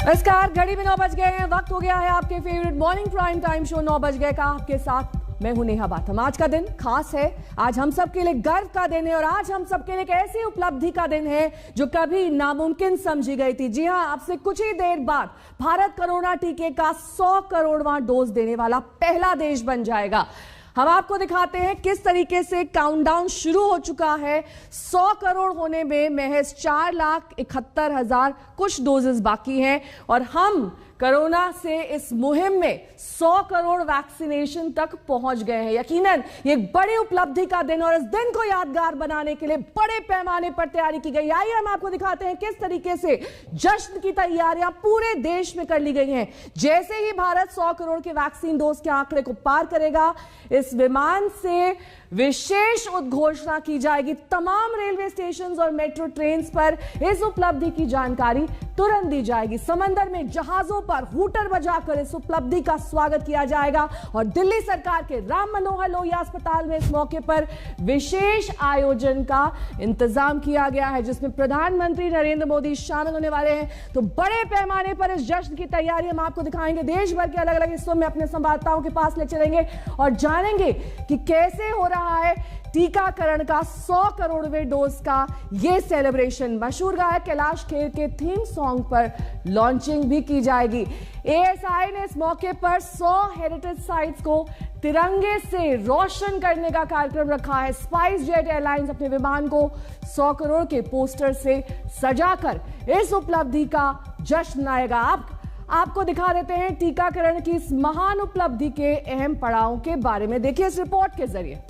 नमस्कार, घड़ी में 9 बज गए हैं। वक्त हो गया है आपके favourite morning prime time show 9 बज गए का। आपके साथ मैं हूं नेहा बाथम। आज का दिन खास है, आज हम सबके लिए गर्व का दिन है और आज हम सबके लिए एक ऐसी उपलब्धि का दिन है जो कभी नामुमकिन समझी गई थी। जी हां, आपसे कुछ ही देर बाद भारत कोरोना टीके का 100 करोड़वां डोज देने वाला पहला देश बन जाएगा। हम आपको दिखाते हैं किस तरीके से काउंटडाउन शुरू हो चुका है। 100 करोड़ होने में महज 4,71,000 कुछ डोजेस बाकी हैं और हम कोरोना से इस मुहिम में 100 करोड़ वैक्सीनेशन तक पहुंच गए हैं। यकीनन ये एक बड़ी उपलब्धि का दिन और इस दिन को यादगार बनाने के लिए बड़े पैमाने पर तैयारी की गई। आइए हम आपको दिखाते हैं किस तरीके से जश्न की तैयारियां पूरे देश में कर ली गई हैं। जैसे ही भारत 100 करोड़ के वैक्सीन डोज के आंकड़े को पार करेगा, इस विमान से विशेष उद्घोषणा की जाएगी। तमाम रेलवे स्टेशन और मेट्रो ट्रेन पर इस उपलब्धि की जानकारी तुरंत दी जाएगी। समंदर में जहाजों पर हूटर बजाकर इस उपलब्धि का स्वागत किया जाएगा और दिल्ली सरकार के राम मनोहर लोहिया अस्पताल में इस मौके पर विशेष आयोजन का इंतजाम किया गया है, जिसमें प्रधानमंत्री नरेंद्र मोदी शामिल होने वाले हैं। तो बड़े पैमाने पर इस जश्न की तैयारी हम आपको दिखाएंगे। देश भर के अलग अलग हिस्सों में अपने संवाददाताओं के पास ले चलेंगे और जानेंगे कि कैसे हो रहा है टीकाकरण का 100 करोड़वें डोज का ये सेलिब्रेशन। मशहूर गायक कैलाश खेर के थीम सॉन्ग पर लॉन्चिंग भी की जाएगी। एएसआई ने इस मौके पर 100 हेरिटेज साइट्स को तिरंगे से रोशन करने का कार्यक्रम रखा है। स्पाइस जेट एयरलाइंस अपने विमान को 100 करोड़ के पोस्टर से सजाकर इस उपलब्धि का जश्न मनाएगा। आपको दिखा देते हैं टीकाकरण की इस महान उपलब्धि के अहम पड़ावों के बारे में। देखिए इस रिपोर्ट के जरिए।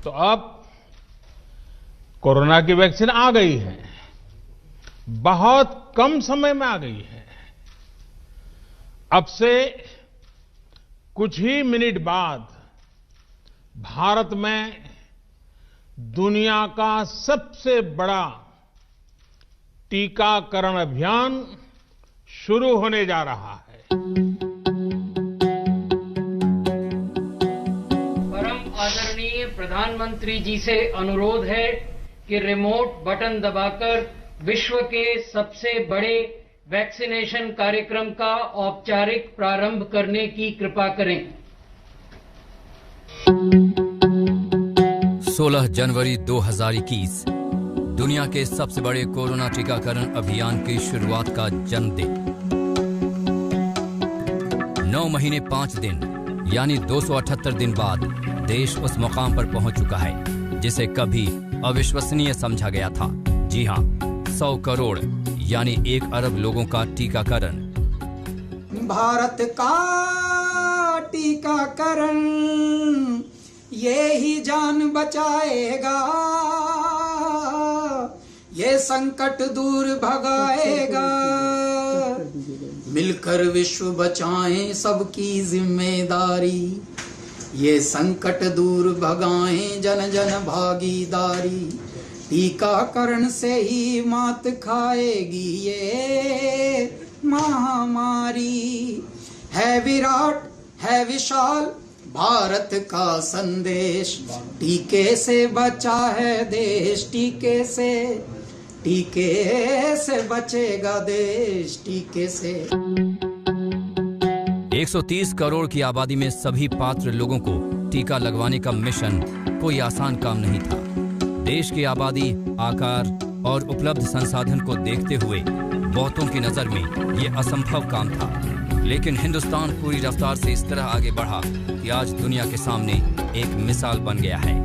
तो अब कोरोना की वैक्सीन आ गई है, बहुत कम समय में आ गई है। अब से कुछ ही मिनट बाद भारत में दुनिया का सबसे बड़ा टीकाकरण अभियान शुरू होने जा रहा है। परम आदरणीय प्रधानमंत्री जी से अनुरोध है कि रिमोट बटन दबाकर विश्व के सबसे बड़े वैक्सीनेशन कार्यक्रम का औपचारिक प्रारंभ करने की कृपा करें। 16 जनवरी 2021 दुनिया के सबसे बड़े कोरोना टीकाकरण अभियान की शुरुआत का जन्मदिन। 9 महीने 5 दिन यानी 278 दिन बाद देश उस मुकाम पर पहुंच चुका है जिसे कभी अविश्वसनीय समझा गया था। जी हां, 100 करोड़ यानी 1 अरब लोगों का टीकाकरण। भारत का टीकाकरण ये ही जान बचाएगा, ये संकट दूर भगाएगा। मिलकर विश्व बचाएं सबकी जिम्मेदारी, ये संकट दूर भगाएं जन जन भागीदारी। टीकाकरण से ही मात खाएगी ये महामारी। है विराट है विशाल भारत का संदेश, टीके से बचा है देश, टीके से बचेगा देश, टीके से। 130 करोड़ की आबादी में सभी पात्र लोगों को टीका लगवाने का मिशन कोई आसान काम नहीं था। देश की आबादी, आकार और उपलब्ध संसाधन को देखते हुए बहुतों की नजर में ये असंभव काम था, लेकिन हिंदुस्तान पूरी रफ्तार से इस तरह आगे बढ़ा कि आज दुनिया के सामने एक मिसाल बन गया है।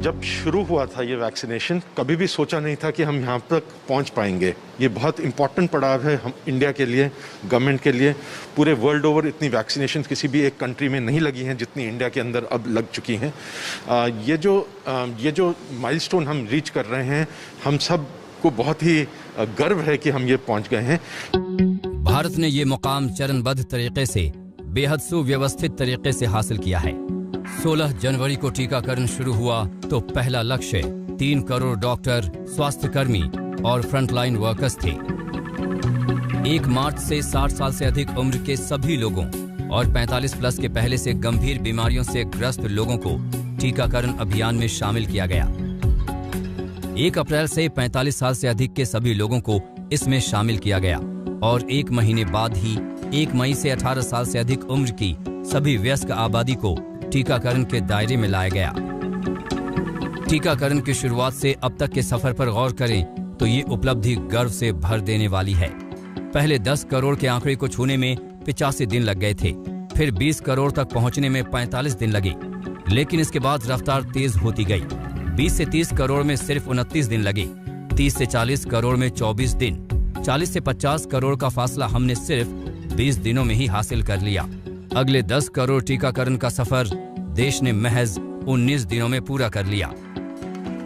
जब शुरू हुआ था ये वैक्सीनेशन, कभी भी सोचा नहीं था कि हम यहाँ तक पहुँच पाएंगे। ये बहुत इंपॉर्टेंट पड़ाव है हम इंडिया के लिए, गवर्नमेंट के लिए। पूरे वर्ल्ड ओवर इतनी वैक्सीनेशन किसी भी एक कंट्री में नहीं लगी हैं जितनी इंडिया के अंदर अब लग चुकी हैं। ये जो माइलस्टोन हम रीच कर रहे हैं, हम सब को बहुत ही गर्व है कि हम ये पहुँच गए हैं। भारत ने ये मुकाम चरणबद्ध तरीके से, बेहद सुव्यवस्थित तरीके से हासिल किया है। 16 जनवरी को टीकाकरण शुरू हुआ तो पहला लक्ष्य 3 करोड़ डॉक्टर, स्वास्थ्य कर्मी और फ्रंटलाइन वर्कर्स थे। 1 मार्च से 60 साल से अधिक उम्र के सभी लोगों और 45 प्लस के पहले से गंभीर बीमारियों से ग्रस्त लोगों को टीकाकरण अभियान में शामिल किया गया। 1 अप्रैल से 45 साल से अधिक के सभी लोगों को इसमें शामिल किया गया और 1 महीने बाद ही 1 मई से 18 साल से अधिक उम्र की सभी वयस्क आबादी को टीकाकरण के दायरे में लाया गया। टीकाकरण की शुरुआत से अब तक के सफर पर गौर करें तो ये उपलब्धि गर्व से भर देने वाली है। पहले 10 करोड़ के आंकड़े को छूने में 85 दिन लग गए थे, फिर 20 करोड़ तक पहुंचने में 45 दिन लगे, लेकिन इसके बाद रफ्तार तेज होती गई। 20 से 30 करोड़ में सिर्फ 29 दिन लगे, 30 से 40 करोड़ में 24 दिन, 40 से 50 करोड़ का फासला हमने सिर्फ 20 दिनों में ही हासिल कर लिया। अगले 10 करोड़ टीकाकरण का सफर देश ने महज 19 दिनों में पूरा कर लिया,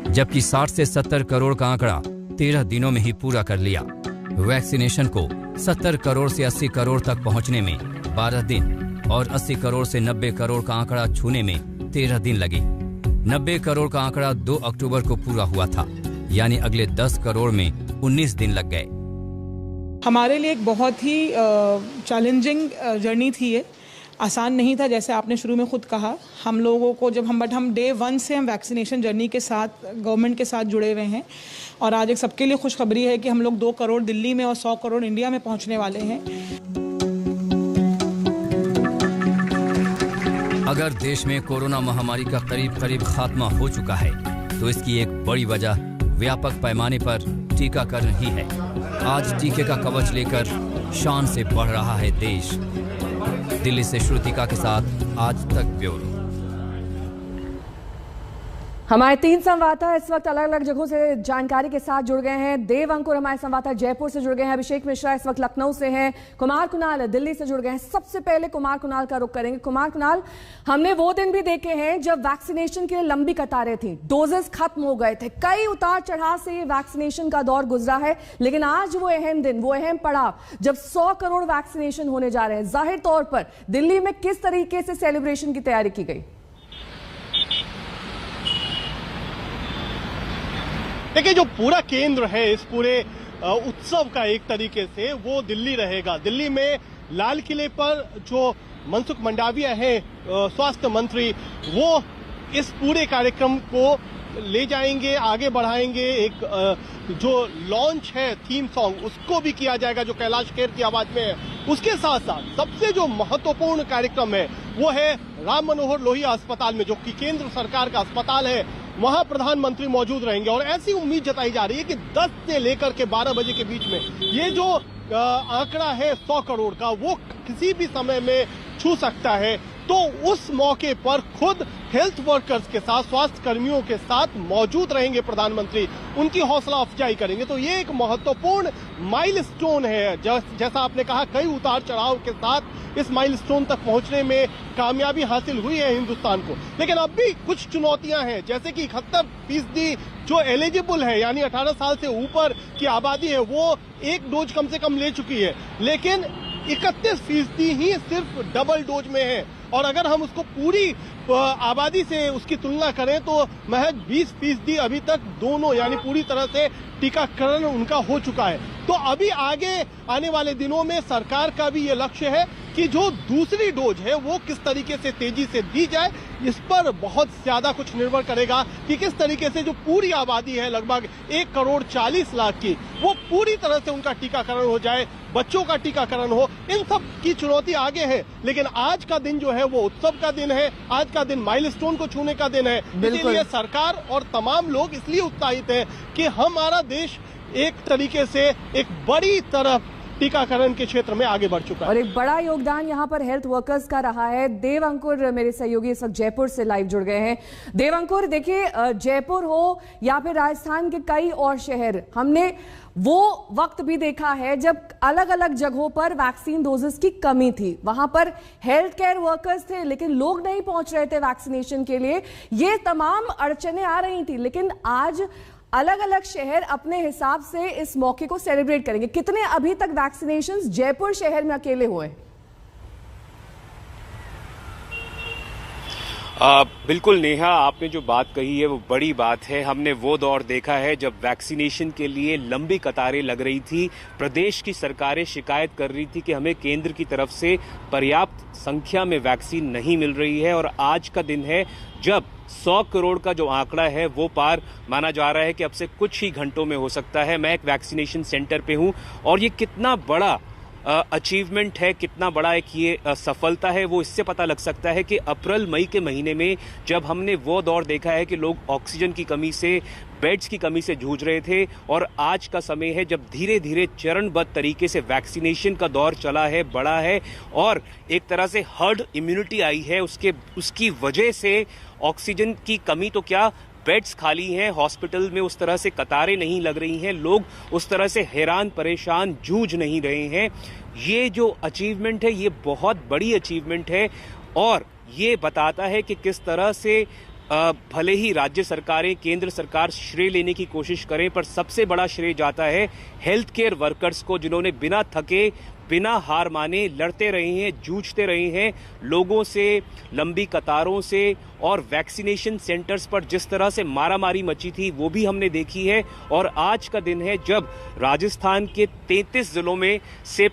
जबकि 60 से 70 करोड़ का आंकड़ा 13 दिनों में ही पूरा कर लिया। वैक्सीनेशन को 70 करोड़ से 80 करोड़ तक पहुंचने में 12 दिन और 80 करोड़ से 90 करोड़ का आंकड़ा छूने में 13 दिन लगे। 90 करोड़ का आंकड़ा 2 अक्टूबर को पूरा हुआ था, यानी अगले 10 करोड़ में 19 दिन लग गए। हमारे लिए एक बहुत ही चैलेंजिंग जर्नी थी ये, आसान नहीं था। जैसे आपने शुरू में खुद कहा, हम लोगों को जब हम डे 1 से हम वैक्सीनेशन जर्नी के साथ गवर्नमेंट के साथ जुड़े हुए हैं और आज एक सबके लिए खुशखबरी है कि हम लोग 2 करोड़ दिल्ली में और 100 करोड़ इंडिया में पहुंचने वाले हैं। अगर देश में कोरोना महामारी का करीब खात्मा हो चुका है तो इसकी एक बड़ी वजह व्यापक पैमाने पर टीकाकरण ही है। आज टीके का कवच लेकर शान से बढ़ रहा है देश। दिल्ली से श्रुतिका के साथ आज तक ब्यूरो। हमारे 3 संवाददाता इस वक्त अलग अलग जगहों से जानकारी के साथ जुड़ गए हैं। देव अंकुर हमारे संवाददाता जयपुर से जुड़ गए हैं, अभिषेक मिश्रा इस वक्त लखनऊ से हैं, कुमार कुणाल दिल्ली से जुड़ गए हैं। सबसे पहले कुमार कुणाल का रुख करेंगे। कुमार कुणाल, हमने वो दिन भी देखे हैं जब वैक्सीनेशन के लिए लंबी कतारें थी, डोजेस खत्म हो गए थे, कई उतार चढ़ाव से ये वैक्सीनेशन का दौर गुजरा है, लेकिन आज वो अहम दिन, वो अहम पड़ाव जब 100 करोड़ वैक्सीनेशन होने जा रहे हैं। जाहिर तौर पर दिल्ली में किस तरीके से सेलिब्रेशन की तैयारी की गई? देखिए, जो पूरा केंद्र है इस पूरे उत्सव का एक तरीके से वो दिल्ली रहेगा। दिल्ली में लाल किले पर जो मनसुख मंडाविया है स्वास्थ्य मंत्री, वो इस पूरे कार्यक्रम को ले जाएंगे, आगे बढ़ाएंगे। एक जो लॉन्च है थीम सॉन्ग, उसको भी किया जाएगा जो कैलाश खेर की आवाज में है। उसके साथ साथ सबसे जो महत्वपूर्ण कार्यक्रम है वो है राम मनोहर लोहिया अस्पताल में, जो कि केंद्र सरकार का अस्पताल है, वहां प्रधानमंत्री मौजूद रहेंगे। और ऐसी उम्मीद जताई जा रही है कि 10 से लेकर के 12 बजे के बीच में ये जो आंकड़ा है 100 करोड़ का, वो किसी भी समय में छू सकता है। तो उस मौके पर खुद हेल्थ वर्कर्स के साथ, स्वास्थ्य कर्मियों के साथ मौजूद रहेंगे प्रधानमंत्री, उनकी हौसला अफजाई करेंगे। तो ये एक महत्वपूर्ण माइलस्टोन है। जैसा आपने कहा, कई उतार चढ़ाव के साथ इस माइलस्टोन तक पहुंचने में कामयाबी हासिल हुई है हिंदुस्तान को। लेकिन अब भी कुछ चुनौतियां हैं, जैसे कि 71% जो एलिजिबल है, यानी 18 साल से ऊपर की आबादी है, वो 1 डोज कम से कम ले चुकी है, लेकिन 31% ही सिर्फ डबल डोज में है। और अगर हम उसको पूरी आबादी से उसकी तुलना करें तो महज 20% अभी तक दोनों, यानी पूरी तरह से टीकाकरण उनका हो चुका है। तो अभी आगे आने वाले दिनों में सरकार का भी ये लक्ष्य है कि जो दूसरी डोज है वो किस तरीके से तेजी से दी जाए। इस पर बहुत ज्यादा कुछ निर्भर करेगा कि किस तरीके से जो पूरी आबादी है लगभग 1 करोड़ 40 लाख की, वो पूरी तरह से उनका टीकाकरण हो जाए, बच्चों का टीकाकरण हो। इन सब की चुनौती आगे है, लेकिन आज का दिन जो है वो उत्सव का दिन है। आज का दिन माइलस्टोन को छूने का दिन है। इसलिए सरकार और तमाम लोग इसलिए उत्साहित हैं कि हमारा देश एक तरीके से एक बड़ी तरफ टीकाकरण के क्षेत्र में आगे बढ़ चुका है। और एक बड़ा योगदान यहाँ पर हेल्थ वर्कर्स का रहा है। देव अंकुर मेरे सहयोगी इस वक्त जयपुर से लाइव जुड़ गए हैं। देव अंकुर, देखिए, जयपुर हो या फिर राजस्थान के कई और शहर, हमने वो वक्त भी देखा है जब अलग अलग जगहों पर वैक्सीन डोजेस की कमी थी। वहां पर हेल्थ केयर वर्कर्स थे, लेकिन लोग नहीं पहुंच रहे थे वैक्सीनेशन के लिए। ये तमाम अड़चने आ रही थी, लेकिन आज अलग अलग शहर अपने हिसाब से इस मौके को सेलिब्रेट करेंगे। कितने अभी तक वैक्सीनेशंस जयपुर शहर में अकेले हुए? बिल्कुल नेहा, आपने जो बात कही है वो बड़ी बात है। हमने वो दौर देखा है जब वैक्सीनेशन के लिए लंबी कतारें लग रही थी, प्रदेश की सरकारें शिकायत कर रही थी कि हमें केंद्र की तरफ से पर्याप्त संख्या में वैक्सीन नहीं मिल रही है, और आज का दिन है जब 100 करोड़ का जो आंकड़ा है वो पार माना जा रहा है कि अब से कुछ ही घंटों में हो सकता है। मैं एक वैक्सीनेशन सेंटर पे हूं और ये कितना बड़ा अचीवमेंट है, कितना बड़ा एक ये सफलता है, वो इससे पता लग सकता है कि अप्रैल मई के महीने में जब हमने वो दौर देखा है कि लोग ऑक्सीजन की कमी से, बेड्स की कमी से जूझ रहे थे, और आज का समय है जब धीरे धीरे चरणबद्ध तरीके से वैक्सीनेशन का दौर चला है, बढ़ा है, और एक तरह से हर्ड इम्यूनिटी आई है। उसकी वजह से ऑक्सीजन की कमी तो क्या, बेड्स खाली हैं, हॉस्पिटल में उस तरह से कतारें नहीं लग रही हैं, लोग उस तरह से हैरान परेशान जूझ नहीं रहे हैं। ये जो अचीवमेंट है ये बहुत बड़ी अचीवमेंट है, और ये बताता है कि किस तरह से भले ही राज्य सरकारें, केंद्र सरकार श्रेय लेने की कोशिश करें, पर सबसे बड़ा श्रेय जाता है हेल्थ केयर वर्कर्स को, जिन्होंने बिना थके, बिना हार माने लड़ते रहे हैं, जूझते रहे हैं लोगों से, लंबी कतारों से, और वैक्सीनेशन सेंटर्स पर जिस तरह से मारामारी मची थी वो भी हमने देखी है। और आज का दिन है जब राजस्थान के 33 जिलों में से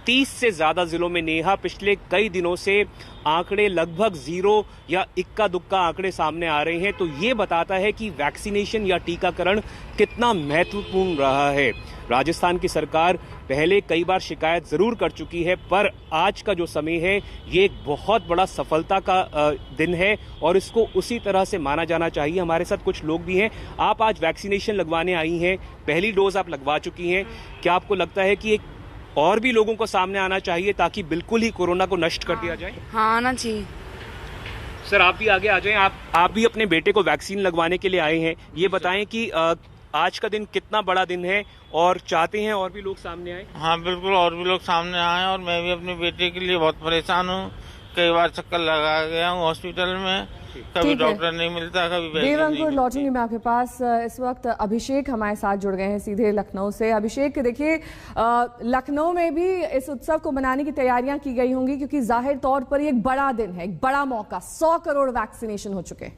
30 से ज्यादा जिलों में नेहा पिछले कई दिनों से आंकड़े लगभग 0 या इक्का दुक्का आंकड़े सामने आ रहे हैं। तो ये बताता है कि वैक्सीनेशन या टीकाकरण कितना महत्वपूर्ण रहा है। राजस्थान की सरकार पहले कई बार शिकायत जरूर कर चुकी है, पर आज का जो समय है ये एक बहुत बड़ा सफलता का दिन है, और इसको उसी तरह से माना जाना चाहिए। हमारे साथ कुछ लोग भी हैं। आप आज वैक्सीनेशन लगवाने आई हैं, पहली डोज आप लगवा चुकी हैं, क्या आपको लगता है कि एक और भी लोगों को सामने आना चाहिए ताकि बिल्कुल ही कोरोना को नष्ट कर दिया जाए? हाँ, आना चाहिए। सर, आप भी आगे आ जाएं। आप भी अपने बेटे को वैक्सीन लगवाने के लिए आए हैं। ये बताएं कि आज का दिन कितना बड़ा दिन है, और चाहते हैं और भी लोग सामने आए? हाँ बिल्कुल, और भी लोग सामने आए, और मैं भी अपने बेटे के लिए बहुत परेशान हूँ। कई बार चक्कर लगा गया हूँ हॉस्पिटल में, कभी डॉक्टर नहीं मिलता, कभी देवंकुर, लौटूंगी मैं आपके पास। इस वक्त अभिषेक हमारे साथ जुड़ गए हैं सीधे लखनऊ से। अभिषेक, देखिए लखनऊ में भी इस उत्सव को मनाने की तैयारियां की गई होंगी, क्योंकि जाहिर तौर पर ये एक बड़ा दिन है, एक बड़ा मौका। 100 करोड़ वैक्सीनेशन हो चुके हैं।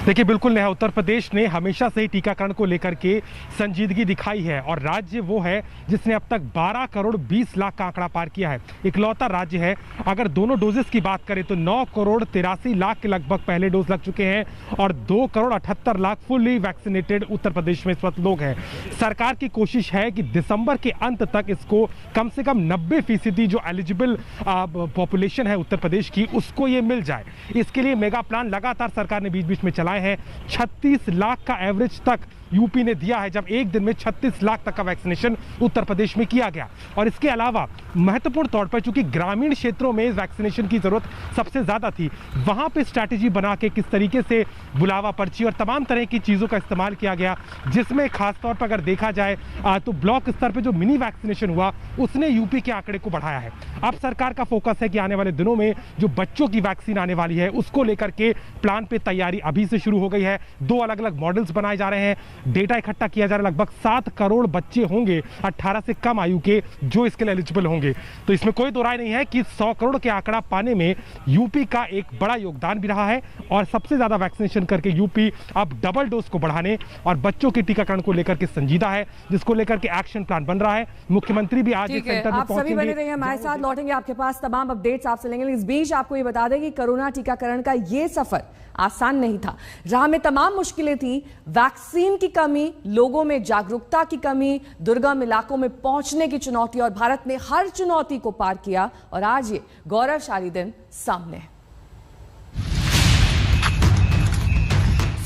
देखिए बिल्कुल नेहा, उत्तर प्रदेश ने हमेशा से ही टीकाकरण को लेकर के संजीदगी दिखाई है, और राज्य वो है जिसने अब तक 12 करोड़ 20 लाख का आंकड़ा पार किया है। इकलौता राज्य है। अगर दोनों डोजेस की बात करें तो 9 करोड़ 83 लाख के लगभग पहले डोज लग चुके हैं, और 2 करोड़ 78 लाख फुल्ली वैक्सीनेटेड उत्तर प्रदेश में इस वक्त लोग हैं। सरकार की कोशिश है कि दिसंबर के अंत तक इसको कम से कम 90% जो एलिजिबल पॉपुलेशन है उत्तर प्रदेश की, उसको ये मिल जाए। इसके लिए मेगा प्लान लगातार सरकार ने बीच बीच में चलाए हैं। 36 लाख का एवरेज तक यूपी ने दिया है, जब एक दिन में 36 लाख तक का वैक्सीनेशन उत्तर प्रदेश में किया गया। और इसके अलावा महत्वपूर्ण तौर पर चूंकि ग्रामीण क्षेत्रों में वैक्सीनेशन की जरूरत सबसे ज्यादा थी, वहां पे स्ट्रैटेजी बना के किस तरीके से बुलावा पर्ची और तमाम तरह की चीजों का इस्तेमाल किया गया, जिसमें खासतौर पर अगर देखा जाए तो ब्लॉक स्तर पर जो मिनी वैक्सीनेशन हुआ उसने यूपी के आंकड़े को बढ़ाया है। अब सरकार का फोकस है कि आने वाले दिनों में जो बच्चों की वैक्सीन आने वाली है उसको लेकर के प्लान पे तैयारी अभी से शुरू हो गई है। 2 अलग अलग मॉडल्स बनाए जा रहे हैं, डेटा इकट्ठा किया जा रहा है। लगभग 7 करोड़ बच्चे होंगे 18 से कम आयु के जो इसके लिए एलिजिबल होंगे। तो इसमें कोई दो राय नहीं है कि 100 करोड़ के आंकड़ा पाने में यूपी का एक बड़ा योगदान भी रहा है, और सबसे ज्यादा वैक्सीनेशन करके यूपी अब डबल डोज को बढ़ाने और बच्चों के टीकाकरण को लेकर के संजीदा है, जिसको लेकर के एक्शन प्लान बन रहा है। मुख्यमंत्री भी आज सेंटर में पहुंचेंगे। आप सभी बने रहिए हमारे साथ, लौटेंगे आपके पास तमाम अपडेट्स आपसे लेंगे। इस बीच आपको ये बता दें कि कोरोना टीकाकरण का ये सफर आसान नहीं था। राह में तमाम मुश्किलें थी, वैक्सीन की कमी, लोगों में जागरूकता की कमी, दुर्गम इलाकों में पहुंचने की चुनौती, और भारत ने हर चुनौती को पार किया, और आज ये गौरवशाली दिन सामने है।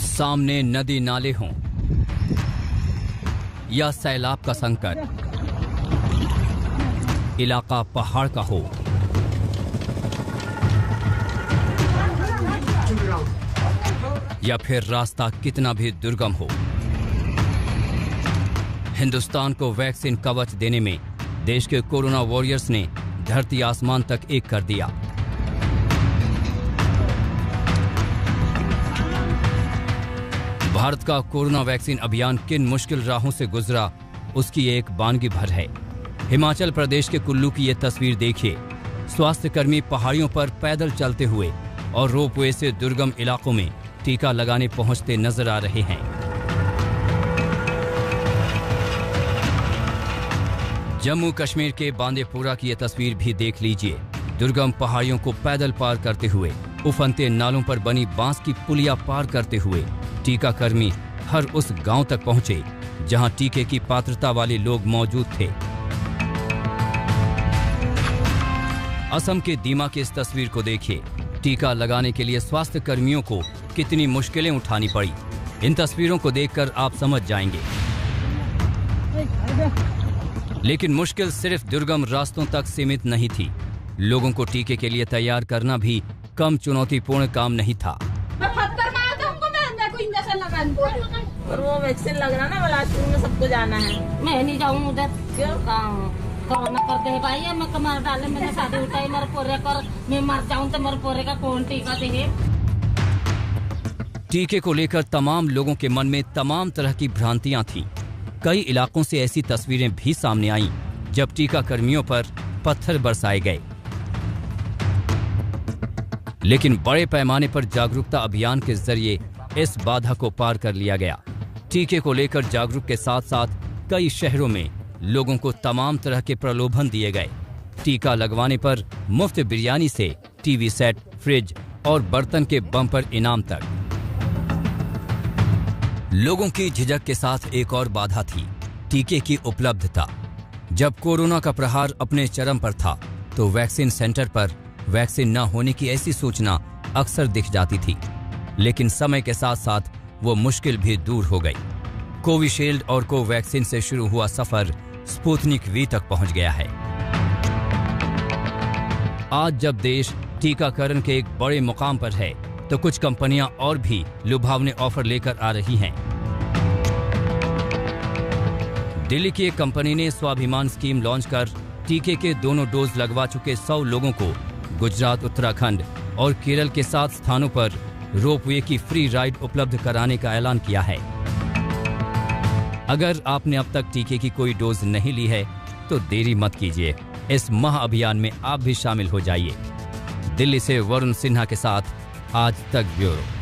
सामने नदी नाले हों या सैलाब का संकट, इलाका पहाड़ का हो या फिर रास्ता कितना भी दुर्गम हो, हिंदुस्तान को वैक्सीन कवच देने में देश के कोरोना वॉरियर्स ने धरती आसमान तक एक कर दिया। भारत का कोरोना वैक्सीन अभियान किन मुश्किल राहों से गुजरा, उसकी एक वानगी भर है। हिमाचल प्रदेश के कुल्लू की ये तस्वीर देखिए। स्वास्थ्यकर्मी पहाड़ियों पर पैदल चलते हुए और रोपवे से दुर्गम इलाकों में टीका लगाने पहुंचते नजर आ रहे हैं। जम्मू कश्मीर के बांदीपुरा की ये तस्वीर भी देख लीजिए। दुर्गम पहाड़ियों को पैदल पार करते हुए, उफनते नालों पर बनी बांस की पुलिया पार करते हुए टीकाकर्मी हर उस गांव तक पहुंचे जहां टीके की पात्रता वाले लोग मौजूद थे। असम के दीमा की इस तस्वीर को देखिए। टीका लगाने के लिए स्वास्थ्य कर्मियों को कितनी मुश्किलें उठानी पड़ी, इन तस्वीरों को देखकर आप समझ जाएंगे। लेकिन मुश्किल सिर्फ दुर्गम रास्तों तक सीमित नहीं थी। लोगों को टीके के लिए तैयार करना भी कम चुनौतीपूर्ण काम नहीं था। और वो वैक्सीन लग रहा ना, बिलासपुर में सबको जाना है। मैं नहीं जाऊँ उधर, क्यों कोरोना करते है भाई, मैं कमर डाले, मैंने शादी उठाई, मेरे पोरे कर मैं मर जाऊँ तो मेरे पोरे का कौन टीका दे। टीके को लेकर तमाम लोगों के मन में तमाम तरह की भ्रांतियां थीं। कई इलाकों से ऐसी तस्वीरें भी सामने आईं जब टीकाकर्मियों पर पत्थर बरसाए गए। लेकिन बड़े पैमाने पर जागरूकता अभियान के जरिए इस बाधा को पार कर लिया गया। टीके को लेकर जागरूक के साथ साथ कई शहरों में लोगों को तमाम तरह के प्रलोभन दिए गए। टीका लगवाने पर मुफ्त बिरयानी से टीवी सेट, फ्रिज और बर्तन के बम्पर इनाम तक। लोगों की झिझक के साथ एक और बाधा थी, टीके की उपलब्धता। जब कोरोना का प्रहार अपने चरम पर था तो वैक्सीन सेंटर पर वैक्सीन न होने की ऐसी सूचना अक्सर दिख जाती थी। लेकिन समय के साथ साथ वो मुश्किल भी दूर हो गई। कोविशील्ड और कोवैक्सीन से शुरू हुआ सफर स्पुतनिक वी तक पहुंच गया है। आज जब देश टीकाकरण के एक बड़े मुकाम पर है तो कुछ कंपनियां और भी लुभावने ऑफर लेकर आ रही हैं। दिल्ली की एक कंपनी ने स्वाभिमान स्कीम लॉन्च कर टीके के दोनों डोज लगवा चुके 100 लोगों को गुजरात, उत्तराखंड और केरल के 7 स्थानों पर रोपवे की फ्री राइड उपलब्ध कराने का ऐलान किया है। अगर आपने अब तक टीके की कोई डोज नहीं ली है तो देरी मत कीजिए, इस महाअभियान में आप भी शामिल हो जाइए। दिल्ली से वरुण सिन्हा के साथ आज तक ब्यूरो।